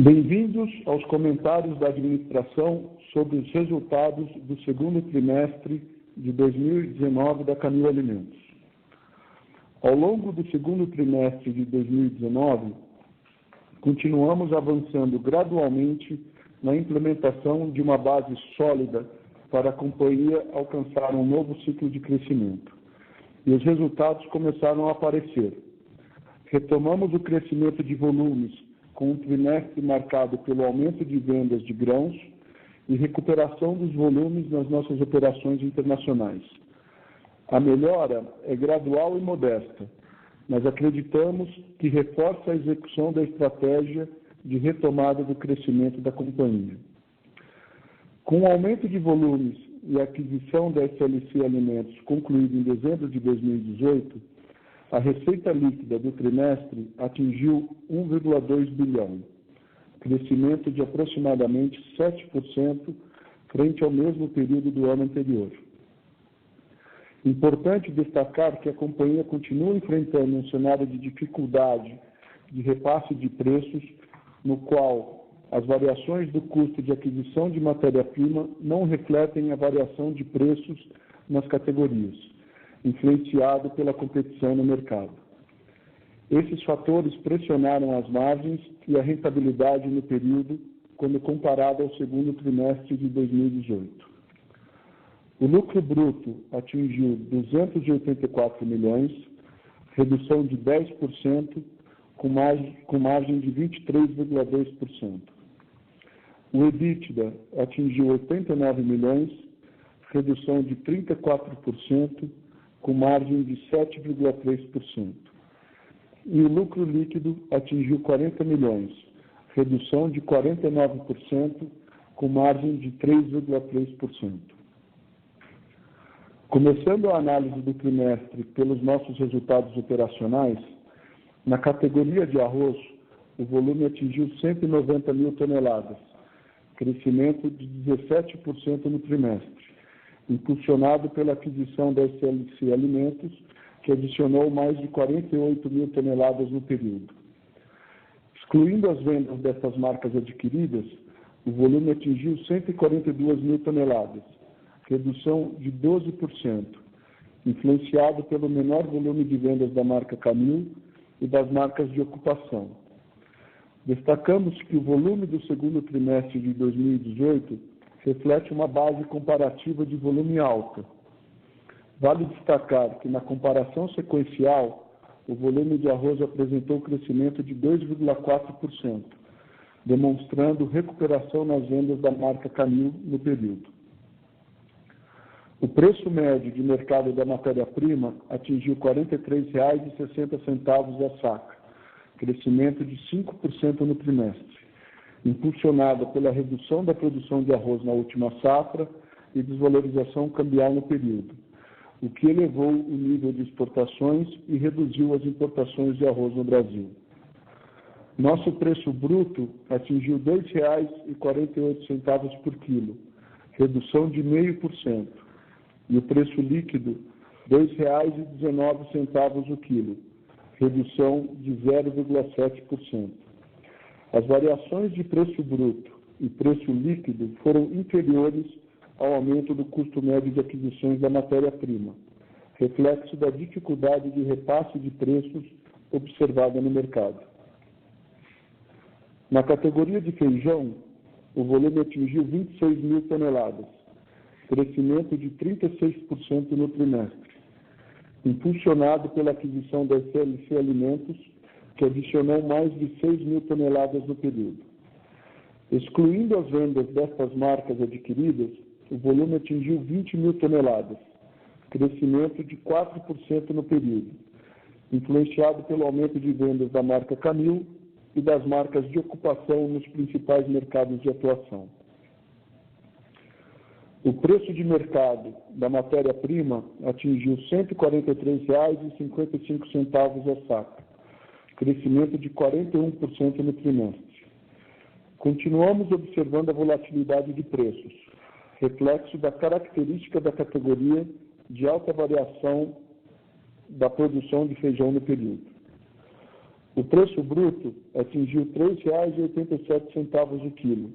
Bem-vindos aos comentários da administração sobre os resultados do segundo trimestre de 2019 da Camil Alimentos. Ao longo do segundo trimestre de 2019, continuamos avançando gradualmente na implementação de uma base sólida para a companhia alcançar um novo ciclo de crescimento. E os resultados começaram a aparecer. Retomamos o crescimento de volumes com um trimestre marcado pelo aumento de vendas de grãos e recuperação dos volumes nas nossas operações internacionais. A melhora é gradual e modesta, mas acreditamos que reforça a execução da estratégia de retomada do crescimento da companhia. Com o aumento de volumes e a aquisição da SLC Alimentos concluída em dezembro de 2018, a receita líquida do trimestre atingiu 1,2 bilhão, crescimento de aproximadamente 7% frente ao mesmo período do ano anterior. Importante destacar que a companhia continua enfrentando um cenário de dificuldade de repasse de preços, no qual as variações do custo de aquisição de matéria-prima não refletem a variação de preços nas categorias, influenciado pela competição no mercado. Esses fatores pressionaram as margens e a rentabilidade no período, quando comparado ao segundo trimestre de 2018. O lucro bruto atingiu 284 milhões, redução de 10%, com margem de 23,2%. O EBITDA atingiu 89 milhões, redução de 34%, com margem de 7,3%. E o lucro líquido atingiu 40 milhões, redução de 49%, com margem de 3,3%. Começando a análise do trimestre pelos nossos resultados operacionais, na categoria de arroz, o volume atingiu 190 mil toneladas, crescimento de 17% no trimestre, impulsionado pela aquisição da SLC Alimentos, que adicionou mais de 48 mil toneladas no período. Excluindo as vendas dessas marcas adquiridas, o volume atingiu 142 mil toneladas, redução de 12%, influenciado pelo menor volume de vendas da marca Camil e das marcas de ocupação. Destacamos que o volume do segundo trimestre de 2018 reflete uma base comparativa de volume alta. Vale destacar que, na comparação sequencial, o volume de arroz apresentou crescimento de 2,4%, demonstrando recuperação nas vendas da marca Camil no período. O preço médio de mercado da matéria-prima atingiu R$ 43,60 a saca, crescimento de 5% no trimestre, impulsionada pela redução da produção de arroz na última safra e desvalorização cambial no período, o que elevou o nível de exportações e reduziu as importações de arroz no Brasil. Nosso preço bruto atingiu R$ 2,48 por quilo, redução de 0,5%, e o preço líquido R$ 2,19 o quilo, redução de 0,7%. As variações de preço bruto e preço líquido foram inferiores ao aumento do custo médio de aquisições da matéria-prima, reflexo da dificuldade de repasse de preços observada no mercado. Na categoria de feijão, o volume atingiu 26 mil toneladas, crescimento de 36% no trimestre, impulsionado pela aquisição da SLC Alimentos, que adicionou mais de 6 mil toneladas no período. Excluindo as vendas destas marcas adquiridas, o volume atingiu 20 mil toneladas, crescimento de 4% no período, influenciado pelo aumento de vendas da marca Camil e das marcas de ocupação nos principais mercados de atuação. O preço de mercado da matéria-prima atingiu R$ 143,55 a saca, crescimento de 41% no trimestre. Continuamos observando a volatilidade de preços, reflexo da característica da categoria de alta variação da produção de feijão no período. O preço bruto atingiu R$ 3,87 o quilo,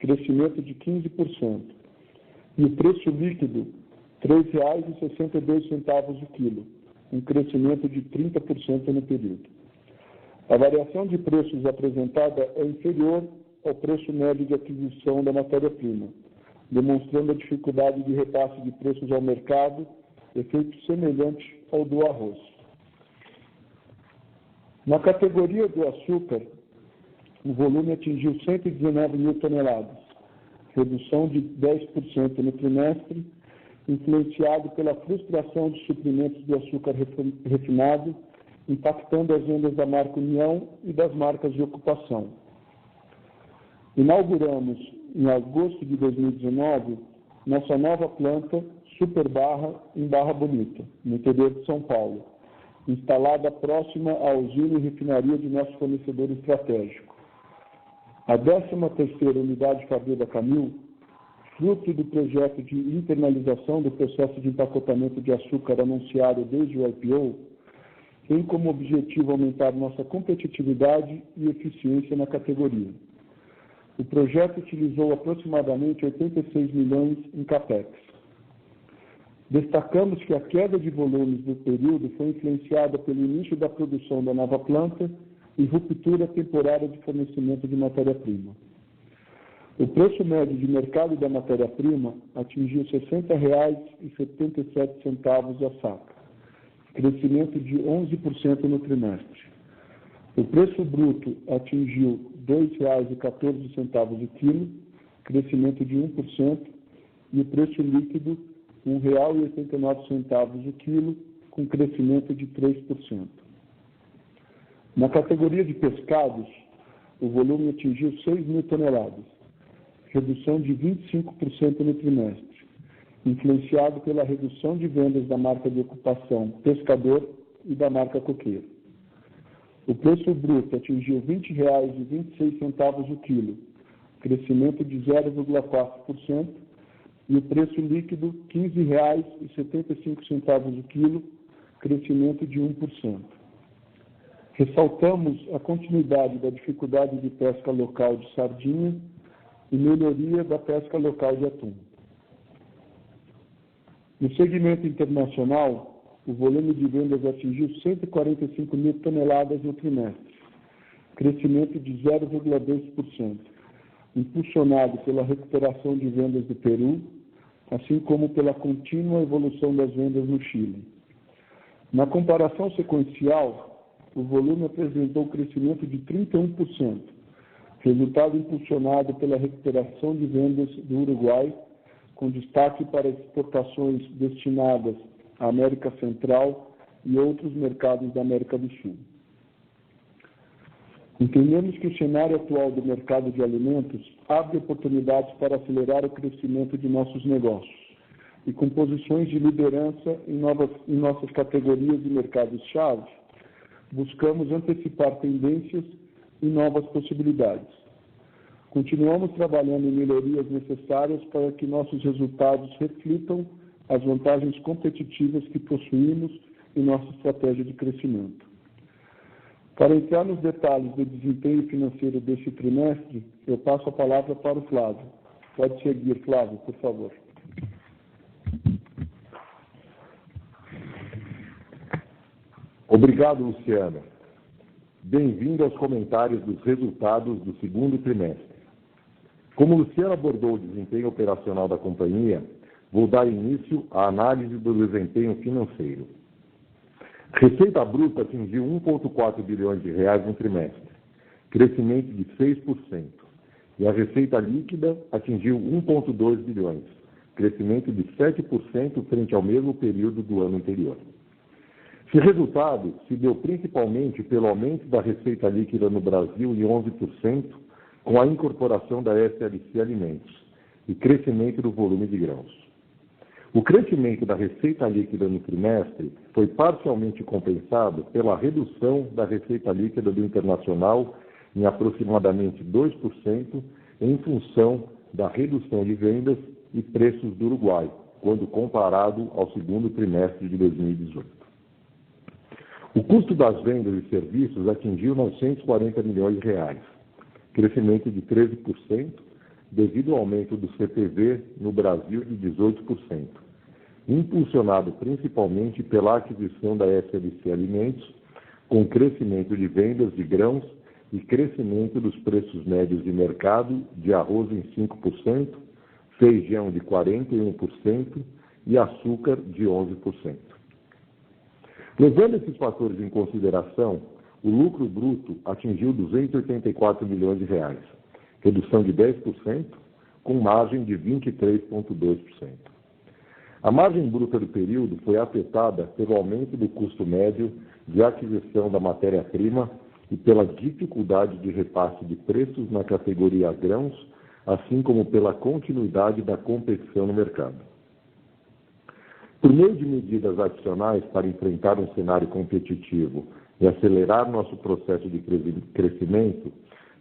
crescimento de 15%. E o preço líquido, R$ 3,62 o quilo, um crescimento de 30% no período. A variação de preços apresentada é inferior ao preço médio de aquisição da matéria-prima, demonstrando a dificuldade de repasse de preços ao mercado, efeito semelhante ao do arroz. Na categoria do açúcar, o volume atingiu 119 mil toneladas, redução de 10% no trimestre, influenciado pela frustração de suprimentos do açúcar refinado, impactando as vendas da marca União e das marcas de ocupação. Inauguramos, em agosto de 2019, nossa nova planta Super Barra, em Barra Bonita, no interior de São Paulo, instalada próxima à usina e refinaria de nosso fornecedor estratégico. A 13ª unidade Fabril da Camil, fruto do projeto de internalização do processo de empacotamento de açúcar anunciado desde o IPO, tem como objetivo aumentar nossa competitividade e eficiência na categoria. O projeto utilizou aproximadamente 86 milhões em CAPEX. Destacamos que a queda de volumes do período foi influenciada pelo início da produção da nova planta e ruptura temporária de fornecimento de matéria-prima. O preço médio de mercado da matéria-prima atingiu R$ 60,77 a saca, crescimento de 11% no trimestre. O preço bruto atingiu R$ 2,14 o quilo, crescimento de 1%, e o preço líquido R$ 1,89 o quilo, com crescimento de 3%. Na categoria de pescados, o volume atingiu 6 mil toneladas, redução de 25% no trimestre, influenciado pela redução de vendas da marca de ocupação Pescador e da marca Coqueiro. O preço bruto atingiu R$ 20,26 o quilo, crescimento de 0,4%, e o preço líquido R$ 15,75 o quilo, crescimento de 1%. Ressaltamos a continuidade da dificuldade de pesca local de sardinha e melhoria da pesca local de atum. No segmento internacional, o volume de vendas atingiu 145 mil toneladas no trimestre, crescimento de 0,2%, impulsionado pela recuperação de vendas do Peru, assim como pela contínua evolução das vendas no Chile. Na comparação sequencial, o volume apresentou crescimento de 31%, resultado impulsionado pela recuperação de vendas do Uruguai, com destaque para exportações destinadas à América Central e outros mercados da América do Sul. Entendemos que o cenário atual do mercado de alimentos abre oportunidades para acelerar o crescimento de nossos negócios e, com posições de liderança em nossas categorias de mercados-chave, buscamos antecipar tendências e novas possibilidades. Continuamos trabalhando em melhorias necessárias para que nossos resultados reflitam as vantagens competitivas que possuímos em nossa estratégia de crescimento. Para entrar nos detalhes do desempenho financeiro deste trimestre, eu passo a palavra para o Flávio. Pode seguir, Flávio, por favor. Obrigado, Luciano. Bem-vindo aos comentários dos resultados do segundo trimestre. Como o Luciano abordou o desempenho operacional da companhia, vou dar início à análise do desempenho financeiro. Receita bruta atingiu R$ 1,4 bilhões no trimestre, crescimento de 6%, e a receita líquida atingiu R$ 1,2 bilhões, crescimento de 7% frente ao mesmo período do ano anterior. Esse resultado se deu principalmente pelo aumento da receita líquida no Brasil em 11%, com a incorporação da SLC Alimentos e crescimento do volume de grãos. O crescimento da receita líquida no trimestre foi parcialmente compensado pela redução da receita líquida do internacional em aproximadamente 2%, em função da redução de vendas e preços do Uruguai, quando comparado ao segundo trimestre de 2018. O custo das vendas e serviços atingiu R$ 940 milhões, crescimento de 13%, devido ao aumento do CPV no Brasil de 18%, impulsionado principalmente pela aquisição da SLC Alimentos, com crescimento de vendas de grãos e crescimento dos preços médios de mercado de arroz em 5%, feijão de 41% e açúcar de 11%. Levando esses fatores em consideração, o lucro bruto atingiu R$ 284 milhões, redução de 10%, com margem de 23,2%. A margem bruta do período foi afetada pelo aumento do custo médio de aquisição da matéria-prima e pela dificuldade de repasse de preços na categoria grãos, assim como pela continuidade da competição no mercado. Por meio de medidas adicionais para enfrentar um cenário competitivo e acelerar nosso processo de crescimento,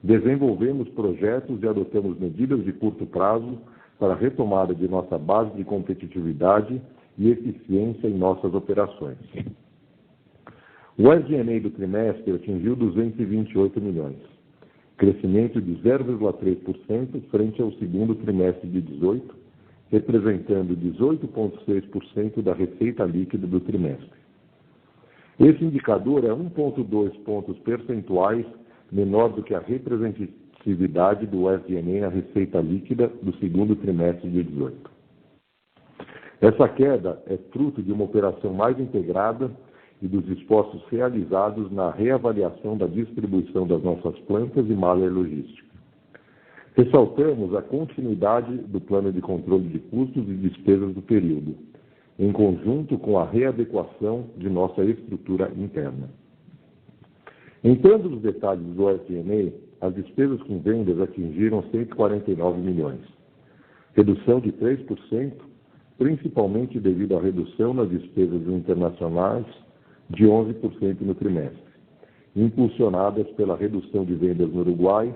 desenvolvemos projetos e adotamos medidas de curto prazo para a retomada de nossa base de competitividade e eficiência em nossas operações. O SG&A do trimestre atingiu 228 milhões, crescimento de 0,3% frente ao segundo trimestre de 2018, representando 18,6% da receita líquida do trimestre. Esse indicador é 1,2 pontos percentuais menor do que a representatividade do SG&A na receita líquida do segundo trimestre de 2018. Essa queda é fruto de uma operação mais integrada e dos esforços realizados na reavaliação da distribuição das nossas plantas e malha logística. Ressaltamos a continuidade do plano de controle de custos e despesas do período, em conjunto com a readequação de nossa estrutura interna. Entrando nos detalhes do SG&A, as despesas com vendas atingiram 149 milhões, redução de 3%, principalmente devido à redução nas despesas internacionais de 11% no trimestre, impulsionadas pela redução de vendas no Uruguai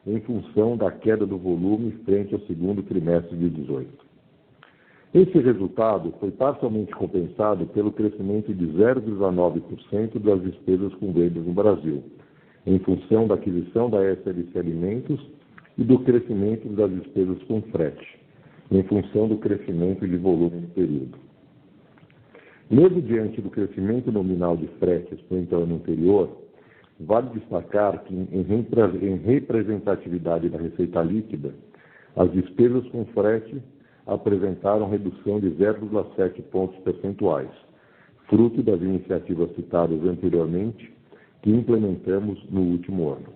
em função da queda do volume frente ao segundo trimestre de 2018. Esse resultado foi parcialmente compensado pelo crescimento de 0,9% das despesas com vendas no Brasil, em função da aquisição da SLC Alimentos e do crescimento das despesas com frete, em função do crescimento de volume no período. Mesmo diante do crescimento nominal de fretes frente ao ano anterior, vale destacar que, em representatividade da receita líquida, as despesas com frete apresentaram redução de 0,7 pontos percentuais, fruto das iniciativas citadas anteriormente, que implementamos no último ano.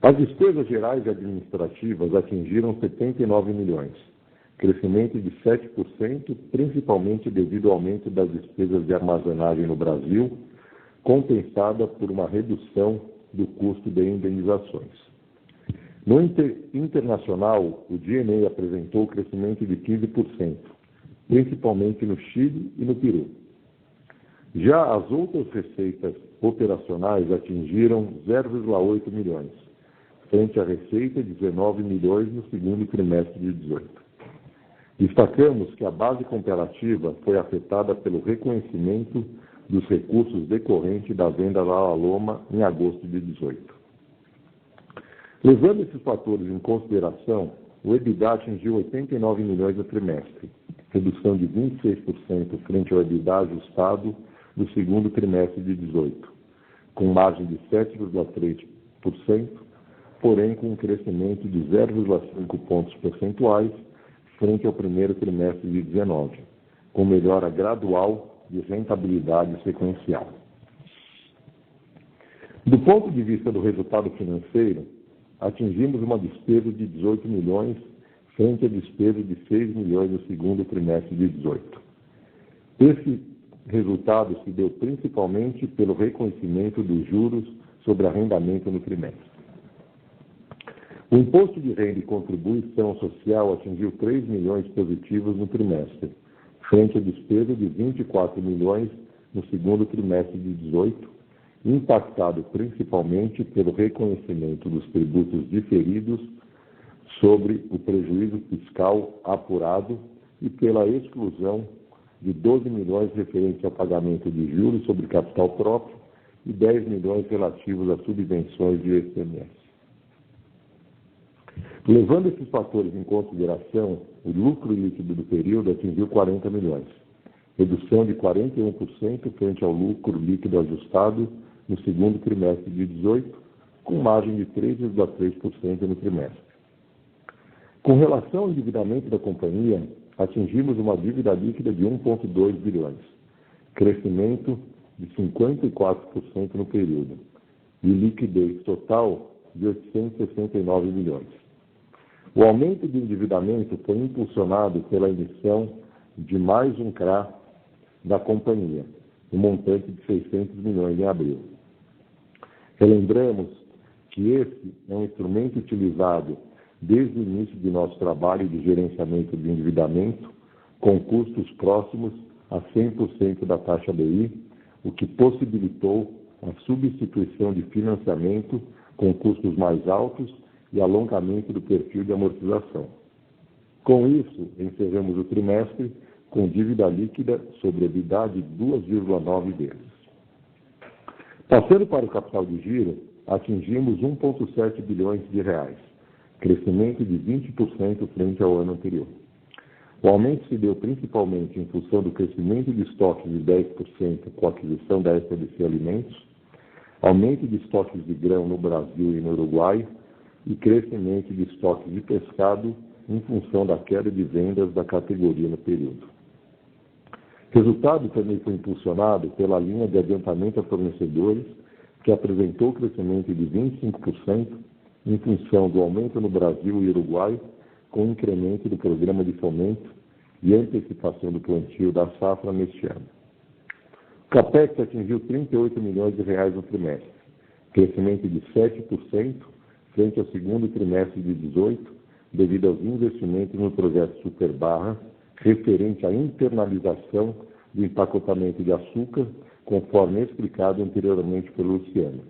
As despesas gerais e administrativas atingiram 79 milhões, crescimento de 7%, principalmente devido ao aumento das despesas de armazenagem no Brasil, compensada por uma redução do custo de indenizações. No internacional, o G&A apresentou crescimento de 15%, principalmente no Chile e no Peru. Já as outras receitas operacionais atingiram 0,8 milhões, frente à receita de 19 milhões no segundo trimestre de 2018. Destacamos que a base comparativa foi afetada pelo reconhecimento dos recursos decorrentes da venda da Aloma em agosto de 2018. Levando esses fatores em consideração, o EBITDA atingiu 89 milhões no trimestre, redução de 26% frente ao EBITDA ajustado do segundo trimestre de 2018, com margem de 7,3%, porém com um crescimento de 0,5 pontos percentuais frente ao primeiro trimestre de 2019, com melhora gradual de rentabilidade sequencial. Do ponto de vista do resultado financeiro, atingimos uma despesa de 18 milhões frente à despesa de 6 milhões no segundo trimestre de 2018. Esse resultado se deu principalmente pelo reconhecimento dos juros sobre arrendamento no trimestre. O imposto de renda e contribuição social atingiu 3 milhões positivos no trimestre, frente à despesa de 24 milhões no segundo trimestre de 2018, impactado principalmente pelo reconhecimento dos tributos diferidos sobre o prejuízo fiscal apurado e pela exclusão de 12 milhões referentes ao pagamento de juros sobre capital próprio e 10 milhões relativos a subvenções de ICMS. Levando esses fatores em consideração, o lucro líquido do período atingiu 40 milhões, redução de 41% frente ao lucro líquido ajustado no segundo trimestre de 2018, com margem de 3,3% no trimestre. Com relação ao endividamento da companhia, atingimos uma dívida líquida de 1,2 bilhões, crescimento de 54% no período, e liquidez total de 869 milhões. O aumento do endividamento foi impulsionado pela emissão de mais um CRA da companhia, um montante de 600 milhões em abril. Relembramos que esse é um instrumento utilizado desde o início de nosso trabalho de gerenciamento de endividamento, com custos próximos a 100% da taxa BI, o que possibilitou a substituição de financiamento com custos mais altos e alongamento do perfil de amortização. Com isso, encerramos o trimestre com dívida líquida sobre EBITDA de 2,9 vezes. Passando para o capital de giro, atingimos 1,7 bilhões de reais, crescimento de 20% frente ao ano anterior. O aumento se deu principalmente em função do crescimento de estoques de 10% com a aquisição da SLC Alimentos, aumento de estoques de grão no Brasil e no Uruguai e crescimento de estoques de pescado em função da queda de vendas da categoria no período. O resultado também foi impulsionado pela linha de adiantamento a fornecedores, que apresentou crescimento de 25% em função do aumento no Brasil e Uruguai, com incremento do programa de fomento e antecipação do plantio da safra neste ano. O CAPEX atingiu 38 milhões de reais no trimestre, crescimento de 7% frente ao segundo trimestre de 2018, devido aos investimentos no projeto Super Barra, referente à internalização do empacotamento de açúcar, conforme explicado anteriormente pelo Luciano,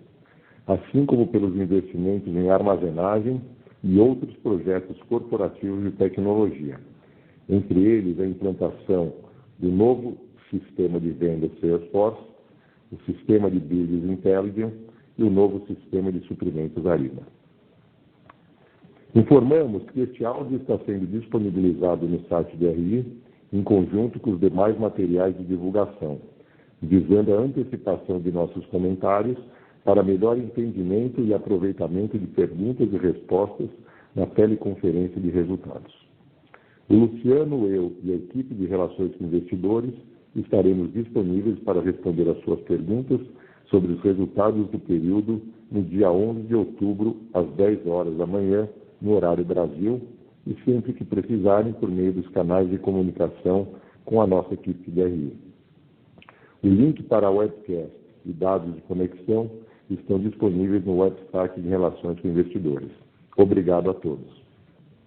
assim como pelos investimentos em armazenagem e outros projetos corporativos de tecnologia, entre eles a implantação do novo sistema de vendas Salesforce, o sistema de Business Intelligence e o novo sistema de suprimentos Arima. Informamos que este áudio está sendo disponibilizado no site do RI, em conjunto com os demais materiais de divulgação, visando a antecipação de nossos comentários para melhor entendimento e aproveitamento de perguntas e respostas na teleconferência de resultados. O Luciano, eu e a equipe de Relações com Investidores estaremos disponíveis para responder às suas perguntas sobre os resultados do período no dia 11 de outubro, às 10 horas da manhã, no horário Brasil, e sempre que precisarem por meio dos canais de comunicação com a nossa equipe de RI. O link para a webcast e dados de conexão estão disponíveis no website de Relações com Investidores. Obrigado a todos.